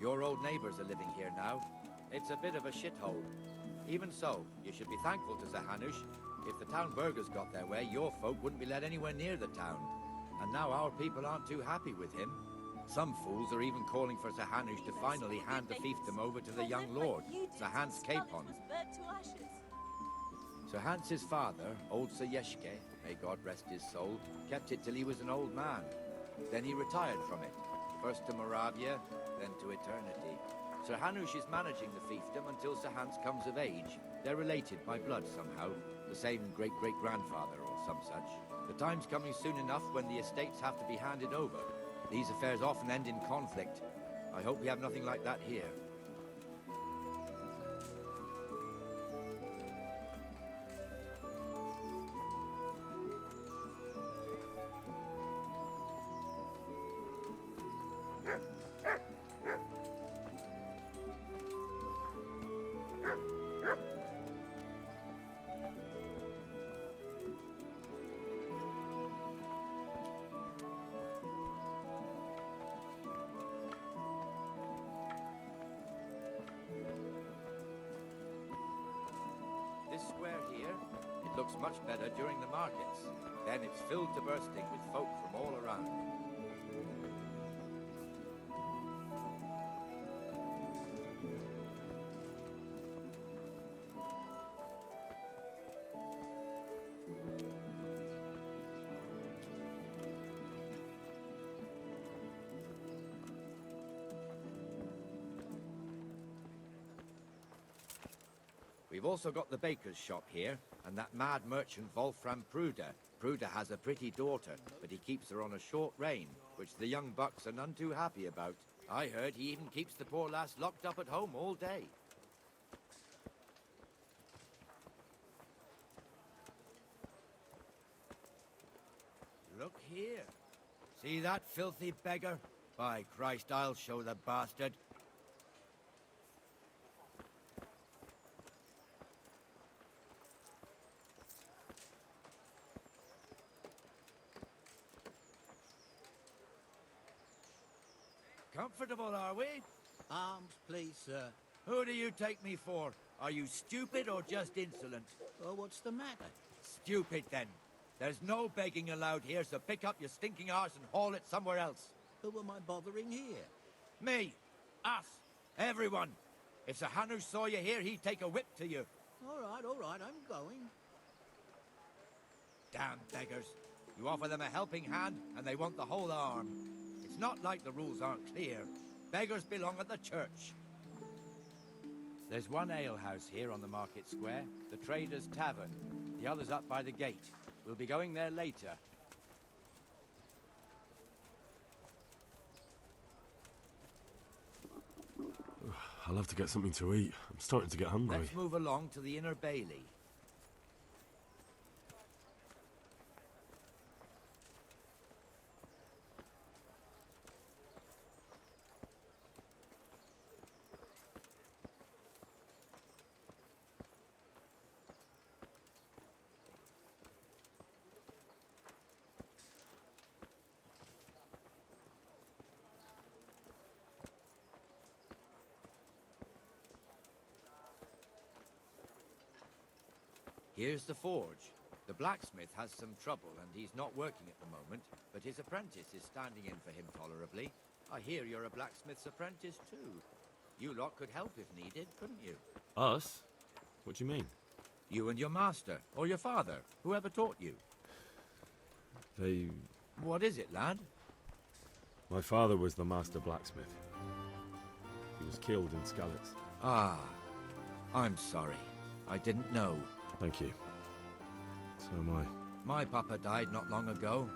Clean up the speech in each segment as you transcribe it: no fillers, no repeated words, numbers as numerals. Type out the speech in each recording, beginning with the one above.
Your old neighbors are living here now. It's a bit of a shithole. Even so, you should be thankful to Sir Hanush. If the town burghers got their way, your folk wouldn't be let anywhere near the town. And now our people aren't too happy with him. Some fools are even calling for Sir Hanush to finally hand the fiefdom over to the young lord, Sir Hans Capon. Sir Hans's father, old Sir Yeshke, may God rest his soul, kept it till he was an old man. Then he retired from it, first to Moravia, then to eternity. Sir Hanush is managing the fiefdom until Sir Hans comes of age. They're related by blood somehow, the same great-great-grandfather or some such. The time's coming soon enough when the estates have to be handed over. These affairs often end in conflict. I hope we have nothing like that here. This square here, it looks much better during the markets. Then it's filled to bursting with folk from all around. We've also got the baker's shop here, and that mad merchant Wolfram Pruder. Pruder has a pretty daughter, but he keeps her on a short rein, which the young bucks are none too happy about. I heard he even keeps the poor lass locked up at home all day. Look here. See that filthy beggar? By Christ, I'll show the bastard. Comfortable, are we? Arms, please, sir. Who do you take me for? Are you stupid or just insolent? Well, what's the matter? Stupid, then. There's no begging allowed here, so pick up your stinking arse and haul it somewhere else. Who am I bothering here? Me. Us. Everyone. If Sir Hanush saw you here, he'd take a whip to you. All right, I'm going. Damn beggars. You offer them a helping hand, and they want the whole arm. It's not like the rules aren't clear. Beggars belong at the church. There's one alehouse here on the market square, the Trader's Tavern. The other's up by the gate. We'll be going there later. I'll have to get something to eat. I'm starting to get hungry. Let's move along to the Inner Bailey. Here's the forge. The blacksmith has some trouble and he's not working at the moment, but his apprentice is standing in for him tolerably. I hear you're a blacksmith's apprentice too. You lot could help if needed, couldn't you? Us? What do you mean? You and your master, or your father, whoever taught you. They... What is it, lad? My father was the master blacksmith. He was killed in Skalitz. Ah, I'm sorry. I didn't know. Thank you. So am I. My papa died not long ago.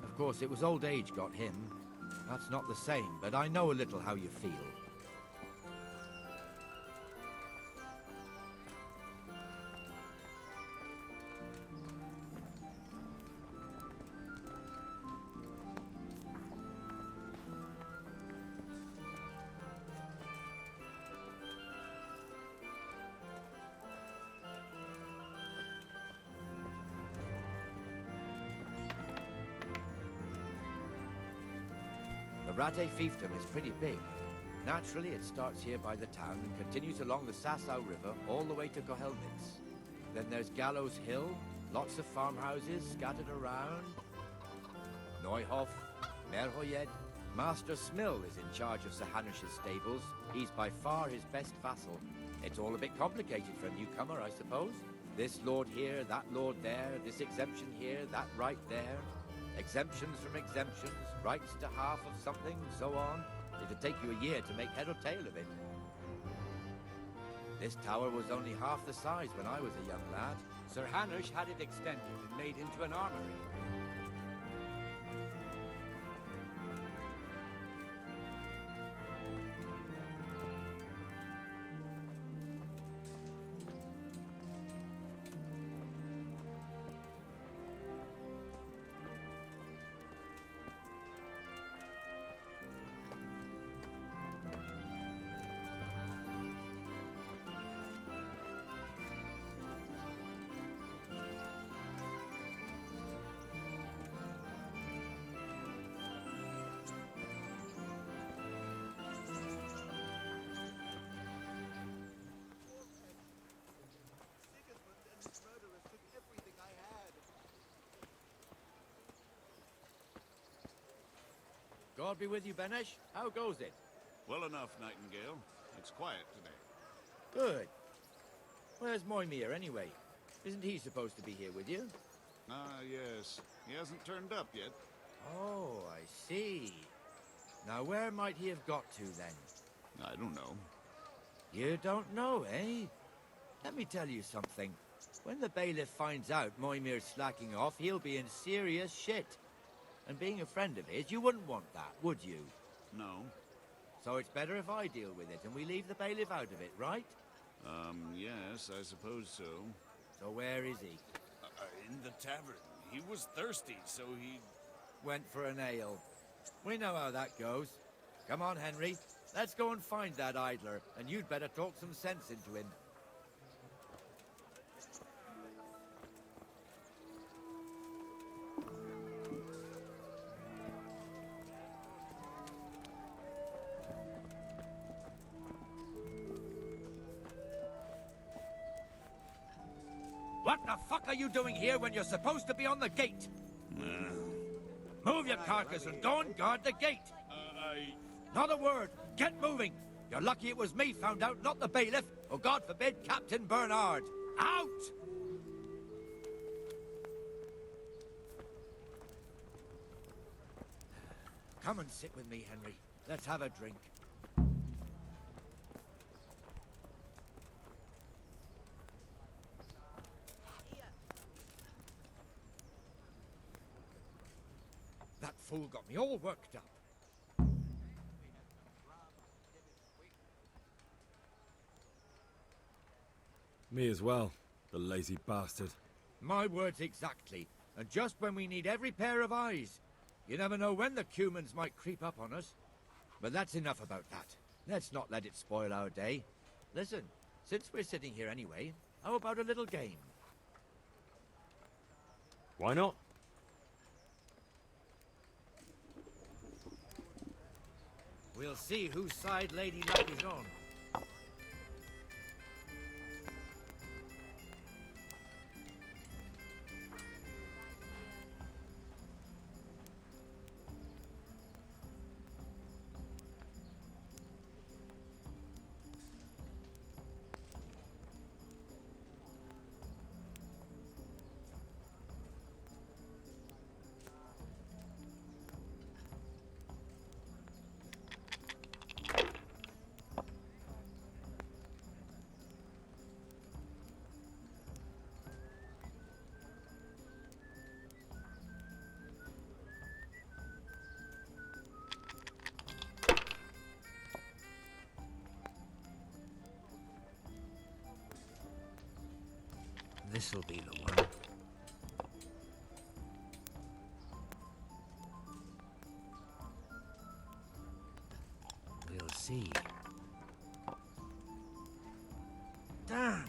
Of course, it was old age got him. That's not the same, but I know a little how you feel. The Rade fiefdom is pretty big. Naturally, it starts here by the town and continues along the Sasau River all the way to Kohelnitz. Then there's Gallows Hill, lots of farmhouses scattered around. Neuhof, Merhoyed. Master Smill is in charge of Sir Hanush's stables. He's by far his best vassal. It's all a bit complicated for a newcomer, I suppose. This lord here, that lord there, this exemption here, that right there. Exemptions from exemptions, rights to half of something, so on. It'd take you a year to make head or tail of it. This tower was only half the size when I was a young lad. Sir Hanush had it extended and made into an armory. God be with you, Benesh. How goes it? Well enough, Nightingale. It's quiet today. Good. Where's Moimir, anyway? Isn't he supposed to be here with you? Ah, yes. He hasn't turned up yet. Oh, I see. Now, where might he have got to, then? I don't know. You don't know, eh? Let me tell you something. When the bailiff finds out Moimir's slacking off, he'll be in serious shit. And being a friend of his, you wouldn't want that, would you? No. So it's better if I deal with it and we leave the bailiff out of it, right? Yes, I suppose so. So where is he? In the tavern. He was thirsty, so he... Went for an ale. We know how that goes. Come on, Henry. Let's go and find that idler, and you'd better talk some sense into him. What the fuck are you doing here when you're supposed to be on the gate? Move your carcass and go and guard the gate. Not a word. Get moving. You're lucky it was me found out, not the bailiff, or God forbid, Captain Bernard. Out! Come and sit with me, Henry. Let's have a drink. That fool got me all worked up. Me as well, the lazy bastard. My words exactly. And just when we need every pair of eyes. You never know when the Cumans might creep up on us. But that's enough about that. Let's not let it spoil our day. Listen, since we're sitting here anyway, how about a little game? Why not? We'll see whose side Lady Luck is on. This'll be the one. We'll see. Damn!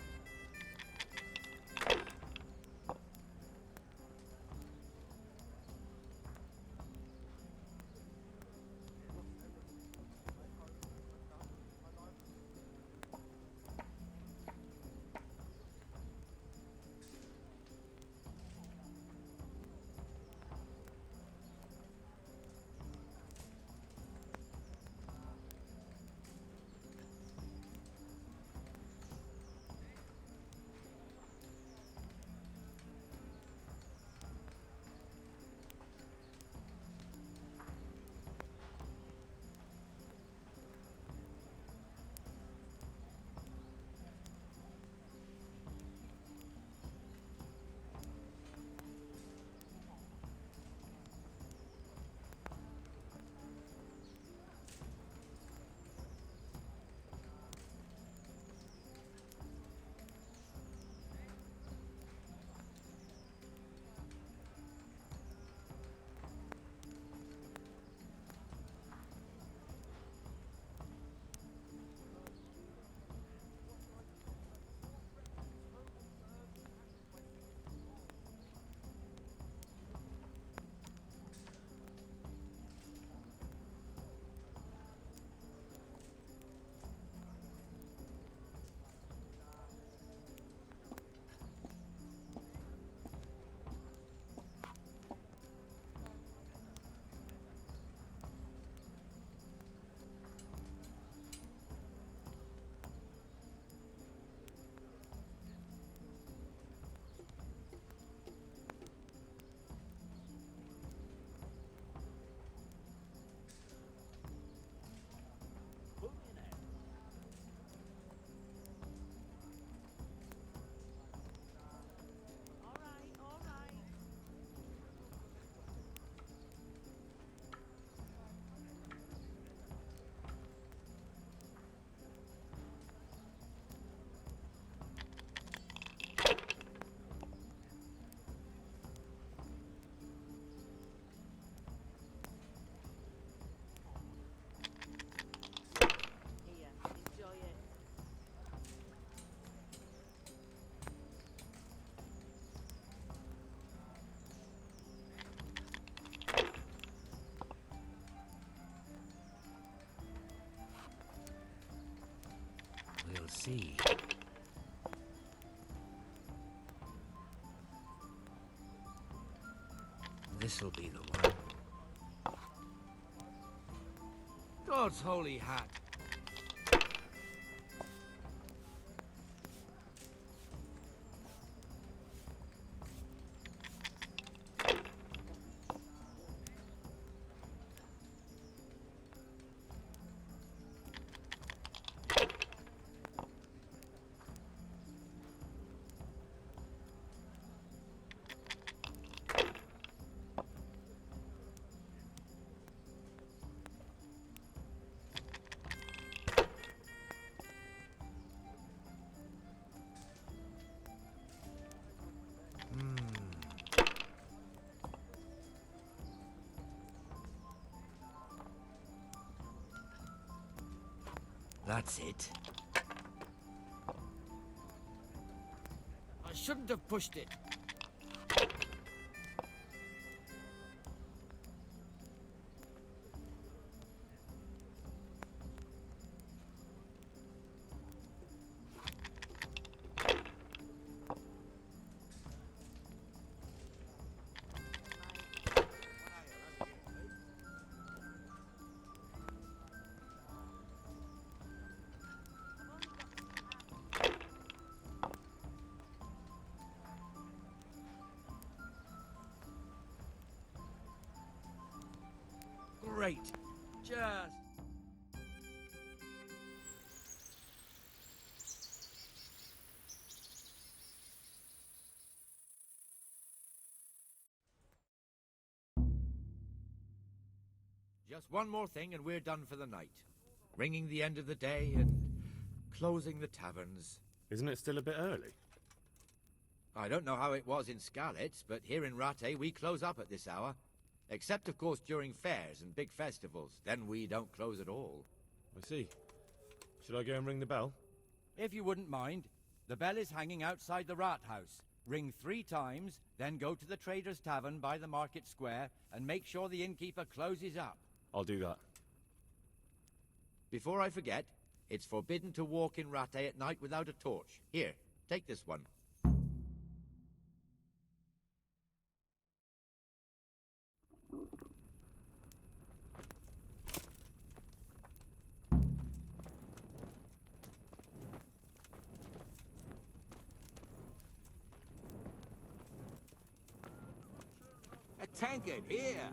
see. This'll be the one. God's holy hat. That's it. I shouldn't have pushed it. Great. Just... Just one more thing and we're done for the night. Ringing the end of the day and closing the taverns. Isn't it still a bit early? I don't know how it was in Skalitz, but here in Rattay we close up at this hour. Except, of course, during fairs and big festivals. Then we don't close at all. I see. Should I go and ring the bell? If you wouldn't mind, the bell is hanging outside the Rat House. Ring 3 times, then go to the Trader's Tavern by the Market Square and make sure the innkeeper closes up. I'll do that. Before I forget, it's forbidden to walk in Rattay at night without a torch. Here, take this one. A tankard here.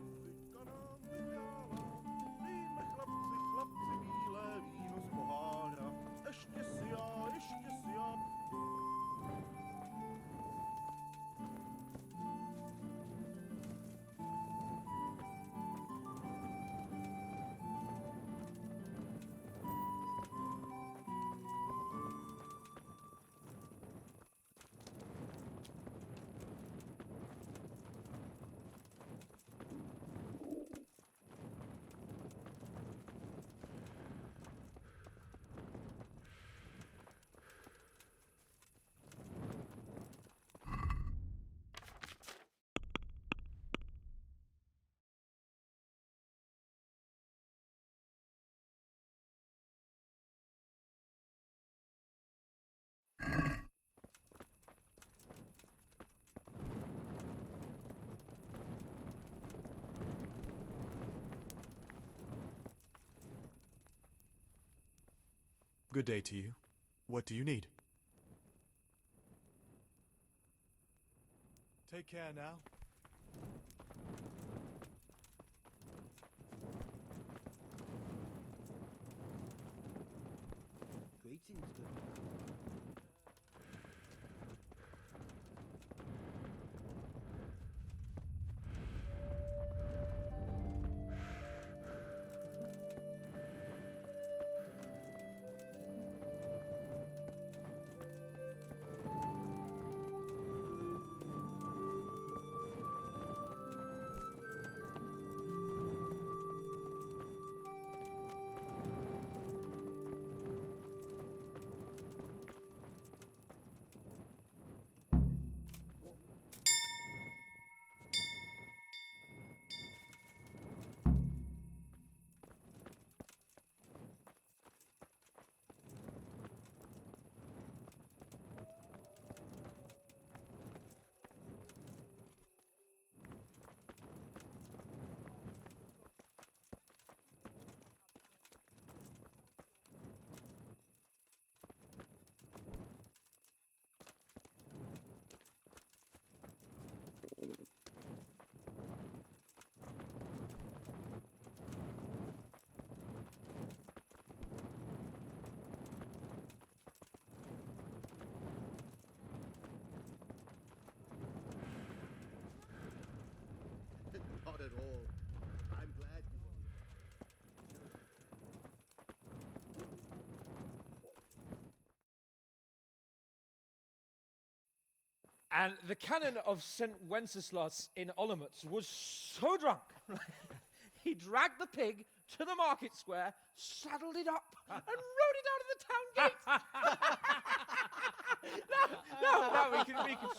Good day to you. What do you need? Take care now. Greetings, good. at all. I'm glad you were. And the canon of St. Wenceslas in Olomouc was so drunk, he dragged the pig to the market square, saddled it up, and rode it out of the town gate. No, we can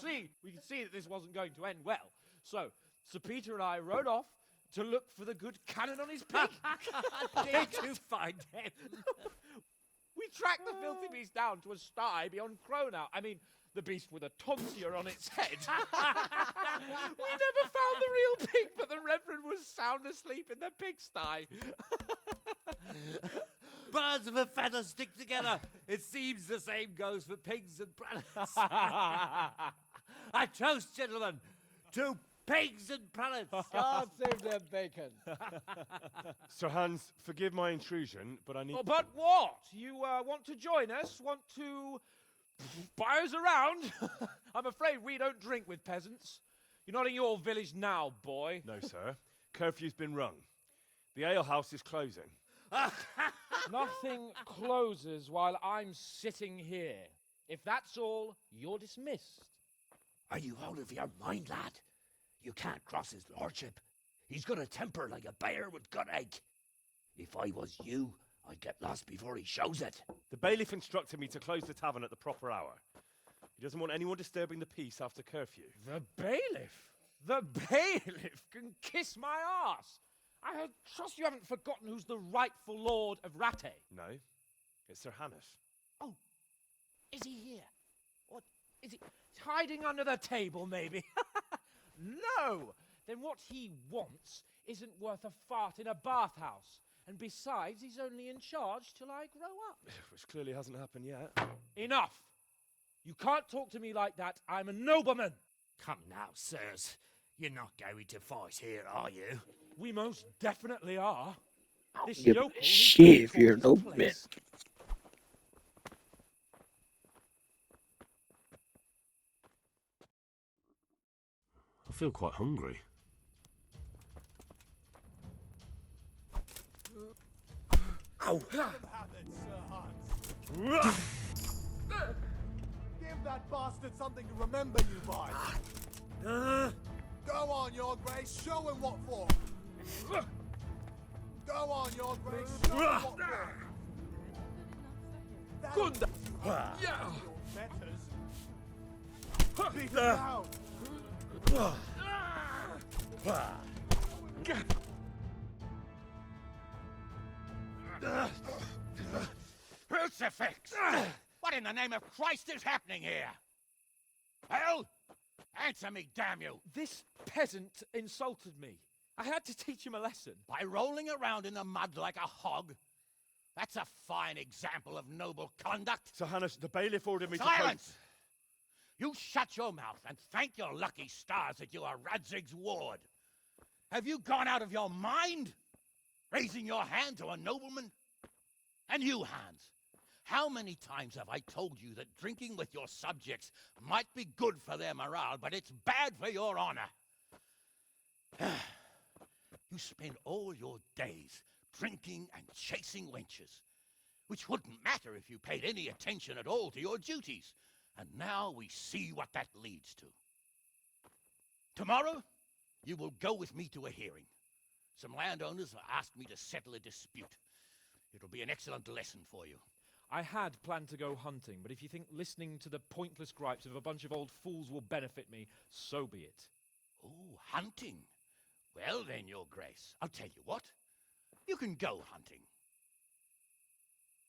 see that this wasn't going to end well. So, Sir Peter and I rode off to look for the good canon on his pig. Did you find him? We tracked the filthy beast down to a sty beyond Cronau. I mean, the beast with a tonsure on its head. We never found the real pig, but the Reverend was sound asleep in the pigsty. Birds of a feather stick together. It seems the same goes for pigs and prelates. I toast, gentlemen, to pigs and prelates. God save them bacon. Sir Hans, forgive my intrusion, but I need... Oh, but what? You want to join us? Want to buy us around? I'm afraid we don't drink with peasants. You're not in your village now, boy. No, sir. Curfew's been rung. The alehouse is closing. Nothing closes while I'm sitting here. If that's all, you're dismissed. Are you out of your mind, lad? You can't cross his lordship. He's got a temper like a bear with gut ache. If I was you, I'd get lost before he shows it. The bailiff instructed me to close the tavern at the proper hour. He doesn't want anyone disturbing the peace after curfew. The bailiff? The bailiff can kiss my arse. I trust you haven't forgotten who's the rightful lord of Rattay. No, it's Sir Hannes. Oh, is he here? What, is he hiding under the table, maybe? No! Then what he wants isn't worth a fart in a bathhouse. And besides, he's only in charge till I grow up. Which clearly hasn't happened yet. Enough! You can't talk to me like that. I'm a nobleman. Come now, sirs. You're not going to fight here, are you? We most definitely are. This Give yokel a needs shit to if you're be taught his no man. place. I feel quite hungry. Have it, Sir Hans. Give that bastard something to remember you by. Go on, Your Grace, show him what for. Go on, Your Grace, show him what for. Good. Your betters. Beat him down. Crucifix! What in the name of Christ is happening here? Hell? Answer me, damn you! This peasant insulted me. I had to teach him a lesson. By rolling around in the mud like a hog? That's a fine example of noble conduct. Sir Hannes, the bailiff ordered me Silence! You shut your mouth and thank your lucky stars that you are Radzig's ward. Have you gone out of your mind? Raising your hand to a nobleman? And you, Hans, how many times have I told you that drinking with your subjects might be good for their morale, but it's bad for your honor? You spend all your days drinking and chasing wenches, which wouldn't matter if you paid any attention at all to your duties. And now we see what that leads to. Tomorrow, you will go with me to a hearing. Some landowners have asked me to settle a dispute. It'll be an excellent lesson for you. I had planned to go hunting, but if you think listening to the pointless gripes of a bunch of old fools will benefit me, so be it. Oh, hunting. Well then, Your Grace, I'll tell you what. You can go hunting.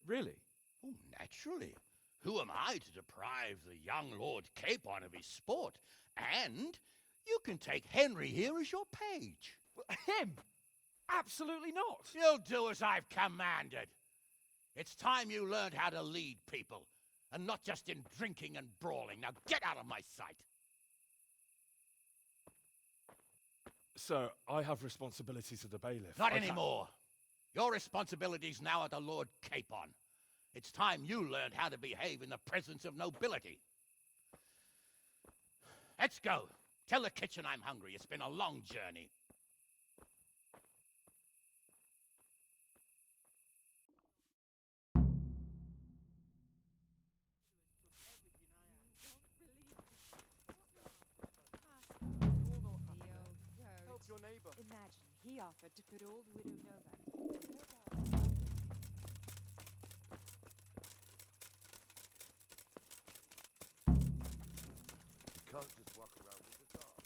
Really? Oh, naturally. Who am I to deprive the young Lord Capon of his sport? And you can take Henry here as your page. Him? Absolutely not. You'll do as I've commanded. It's time you learned how to lead people, and not just in drinking and brawling. Now get out of my sight. Sir, I have responsibilities to the bailiff. Not anymore. Your responsibilities now are the Lord Capon. It's time you learned how to behave in the presence of nobility. Let's go. Tell the kitchen I'm hungry. It's been a long journey. He offered to put old widow Novak and her daughter. You can't just walk around with a dog.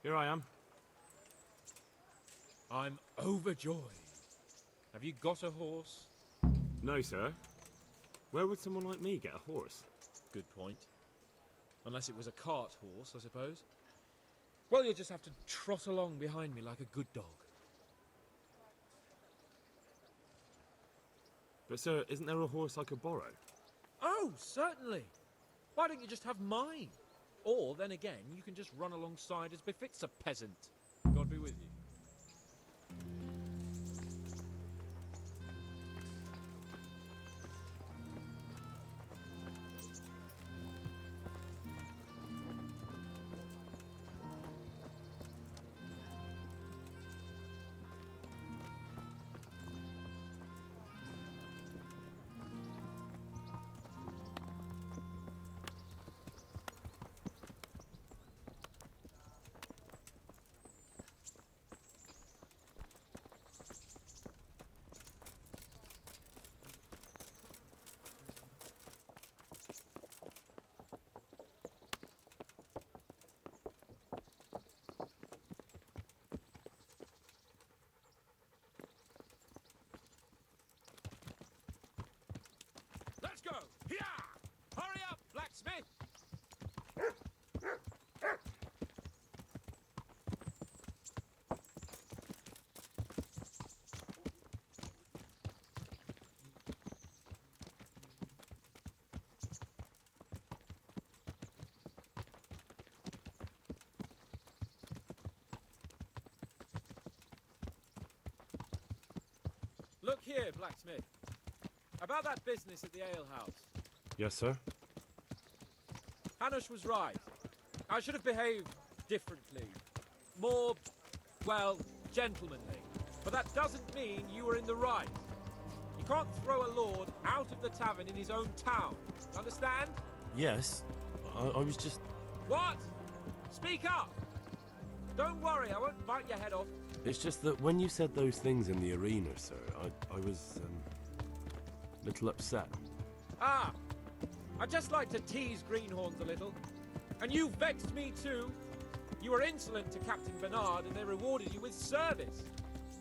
Here I am. I'm overjoyed. Have you got a horse? No, sir. Where would someone like me get a horse? Good point. Unless it was a cart horse, I suppose. Well, you'll just have to trot along behind me like a good dog. But, sir, isn't there a horse I could borrow? Oh, certainly. Why don't you just have mine? Or, then again, you can just run alongside as befits a peasant. God be with you. Look here, blacksmith. About that business at the alehouse. Yes, sir? Hanush was right. I should have behaved differently. More, well, gentlemanly. But that doesn't mean you were in the right. You can't throw a lord out of the tavern in his own town. Understand? Yes. I was just... What? Speak up! Don't worry, I won't bite your head off. It's just that when you said those things in the arena, sir, I was, a little upset. Ah! I just like to tease greenhorns a little. And you vexed me too. You were insolent to Captain Bernard and they rewarded you with service.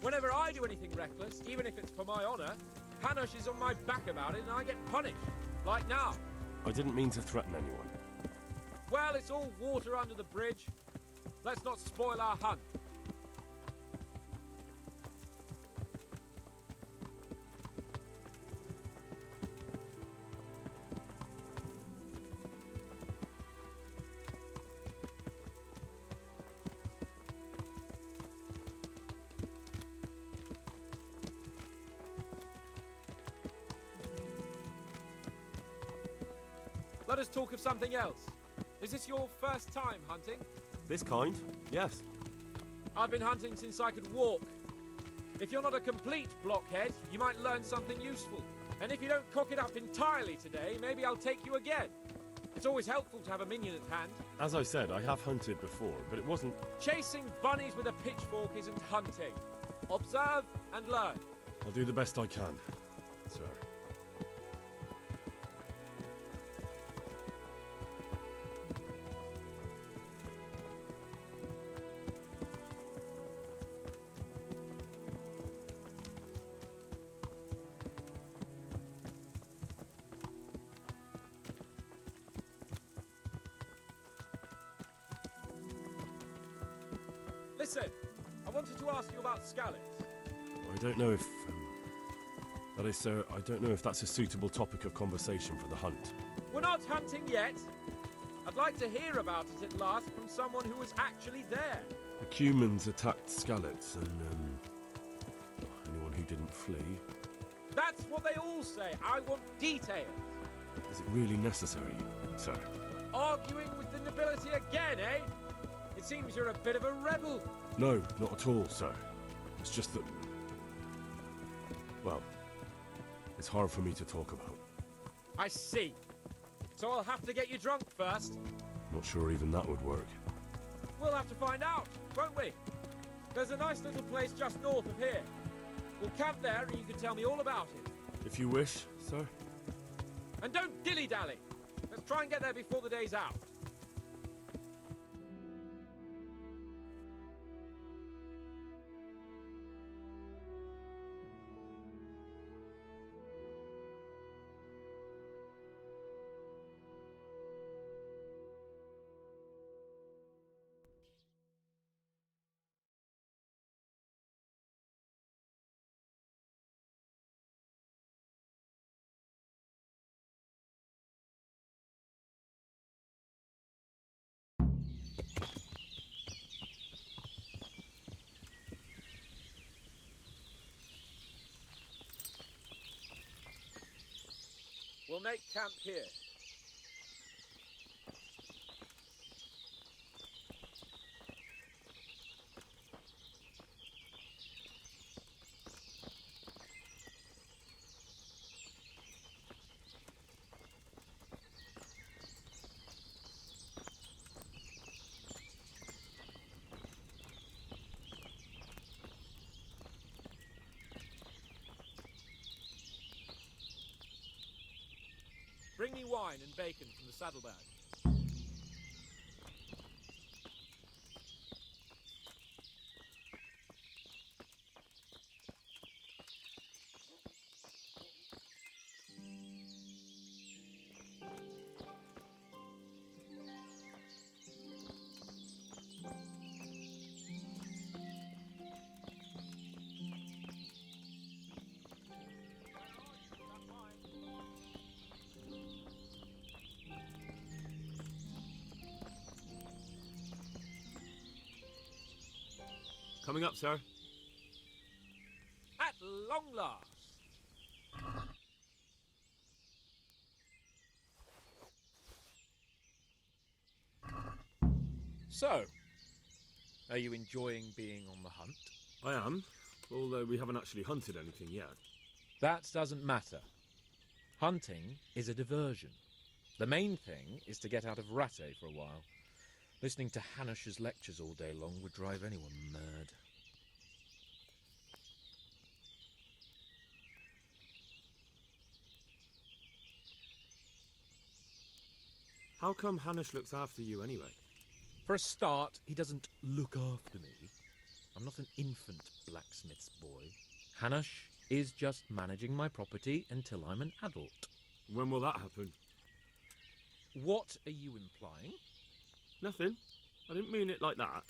Whenever I do anything reckless, even if it's for my honor, Hanush is on my back about it and I get punished. Like now. I didn't mean to threaten anyone. Well, it's all water under the bridge. Let's not spoil our hunt. Let us talk of something else. Is this your first time hunting? This kind? Yes. I've been hunting since I could walk. If you're not a complete blockhead, you might learn something useful. And if you don't cock it up entirely today, maybe I'll take you again. It's always helpful to have a minion at hand. As I said, I have hunted before, but it wasn't... Chasing bunnies with a pitchfork isn't hunting. Observe and learn. I'll do the best I can, sir. Listen, I wanted to ask you about scallops. I don't know if... that is, sir, I don't know if that's a suitable topic of conversation for the hunt. We're not hunting yet. I'd like to hear about it at last from someone who was actually there. The humans attacked Skallets, and, anyone who didn't flee. That's what they all say. I want details. Is it really necessary, sir? Arguing with the nobility again, eh? It seems you're a bit of a rebel. No, not at all, sir. It's just that... well, it's hard for me to talk about. I see. So I'll have to get you drunk first. Not sure even that would work. We'll have to find out, won't we? There's a nice little place just north of here. We'll camp there and you can tell me all about it. If you wish, sir. And don't dilly-dally. Let's try and get there before the day's out. We'll make camp here. Bring me wine and bacon from the saddlebag. Coming up, sir. At long last. So, are you enjoying being on the hunt? I am, although we haven't actually hunted anything yet. That doesn't matter. Hunting is a diversion. The main thing is to get out of Rattay for a while. Listening to Hanush's lectures all day long would drive anyone mad. How come Hanush looks after you anyway? For a start, he doesn't look after me. I'm not an infant blacksmith's boy. Hanush is just managing my property until I'm an adult. When will that happen? What are you implying? Nothing. I didn't mean it like that.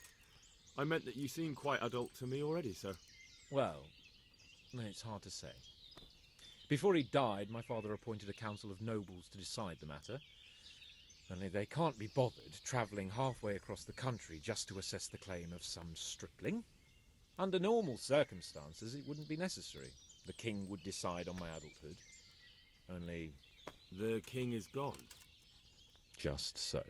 I meant that you seem quite adult to me already, sir. Well, it's hard to say. Before he died, my father appointed a council of nobles to decide the matter. Only they can't be bothered travelling halfway across the country just to assess the claim of some stripling. Under normal circumstances, it wouldn't be necessary. The king would decide on my adulthood. Only... The king is gone. just so.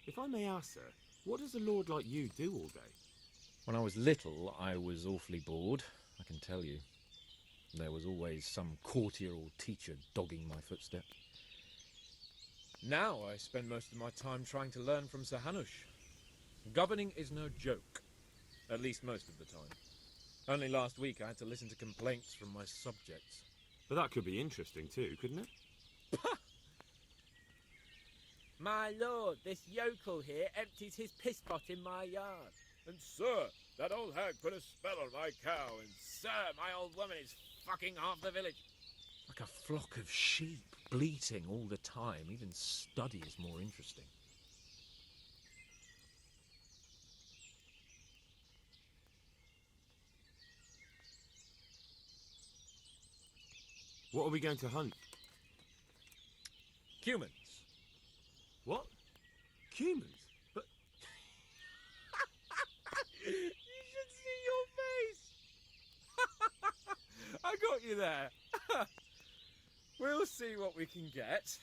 If I may ask, sir, what does a lord like you do all day? When I was little, I was awfully bored, I can tell you. There was always some courtier or teacher dogging my footsteps. Now I spend most of my time trying to learn from Sir Hanush. Governing is no joke, at least most of the time. Only last week I had to listen to complaints from my subjects. But that could be interesting too, couldn't it? My lord, this yokel here empties his piss pot in my yard. And sir, that old hag put a spell on my cow, and Sir, my old woman is fucking half the village. Like a flock of sheep, bleating all the time. Even study is more interesting. What are we going to hunt? Humans. What? Humans? But You should see your face. I got you there. We'll see what we can get.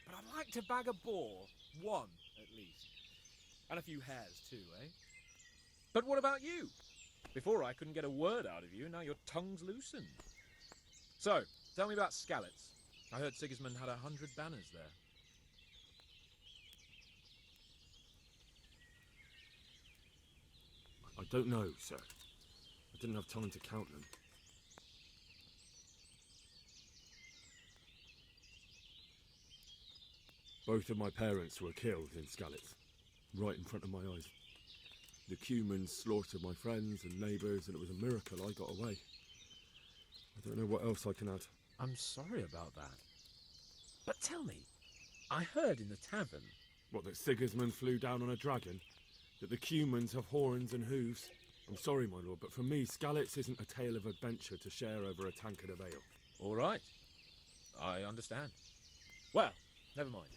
But I'd like to bag a boar. One, at least. And a few hares too, eh? But what about you? Before I couldn't get a word out of you, now your tongue's loosened. So, tell me about Skalitz. I heard Sigismund had 100 banners there. I don't know, sir. I didn't have time to count them. Both of my parents were killed in Skalitz, right in front of my eyes. The Cumans slaughtered my friends and neighbours, and it was a miracle I got away. I don't know what else I can add. I'm sorry about that. But tell me, I heard in the tavern... What, that Sigismund flew down on a dragon? That the Cumans have horns and hooves? I'm sorry, my lord, but for me, Skalitz isn't a tale of adventure to share over a tankard of ale. All right. I understand. Well, never mind.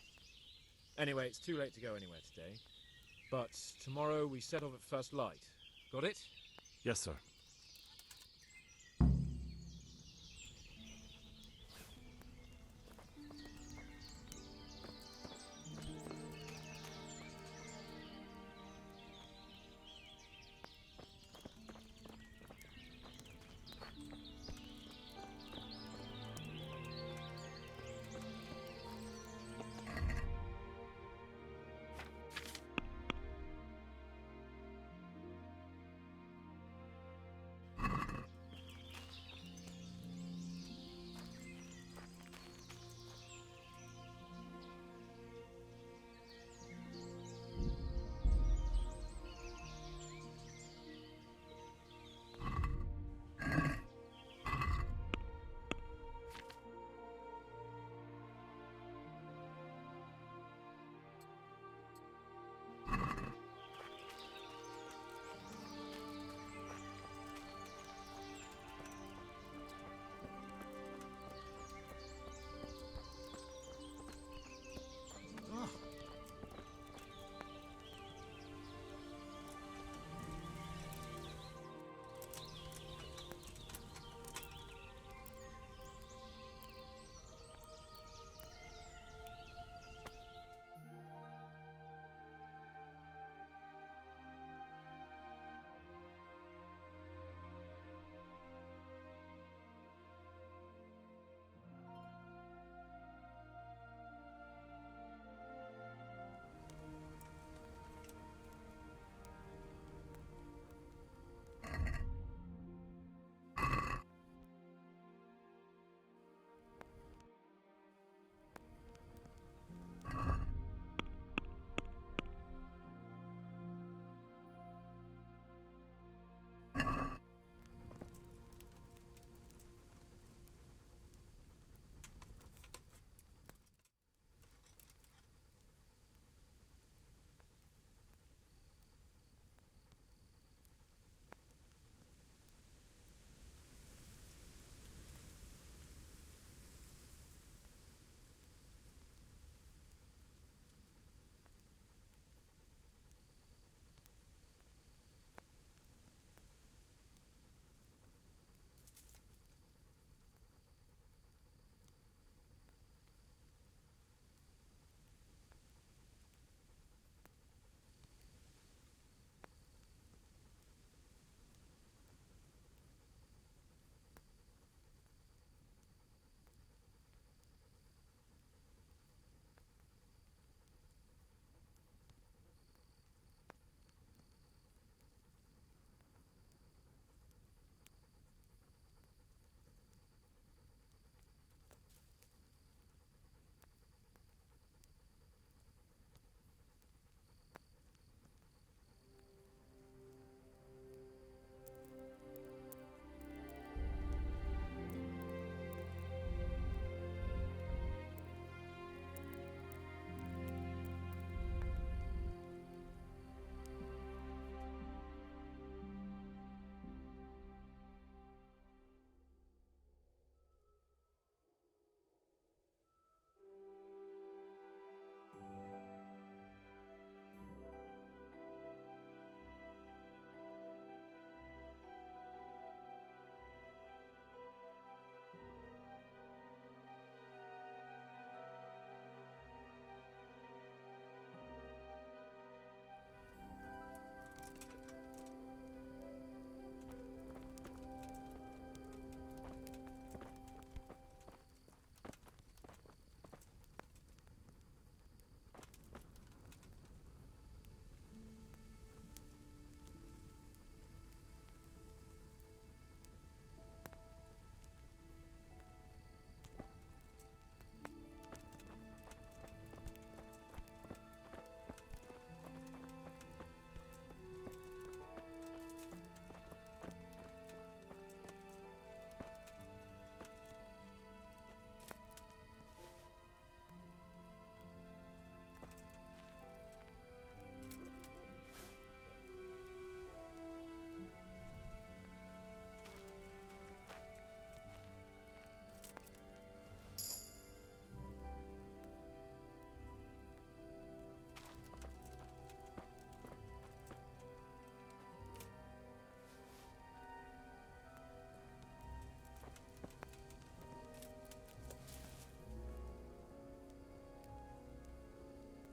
Anyway, it's too late to go anywhere today. But tomorrow we set off at first light. Got it? Yes, sir.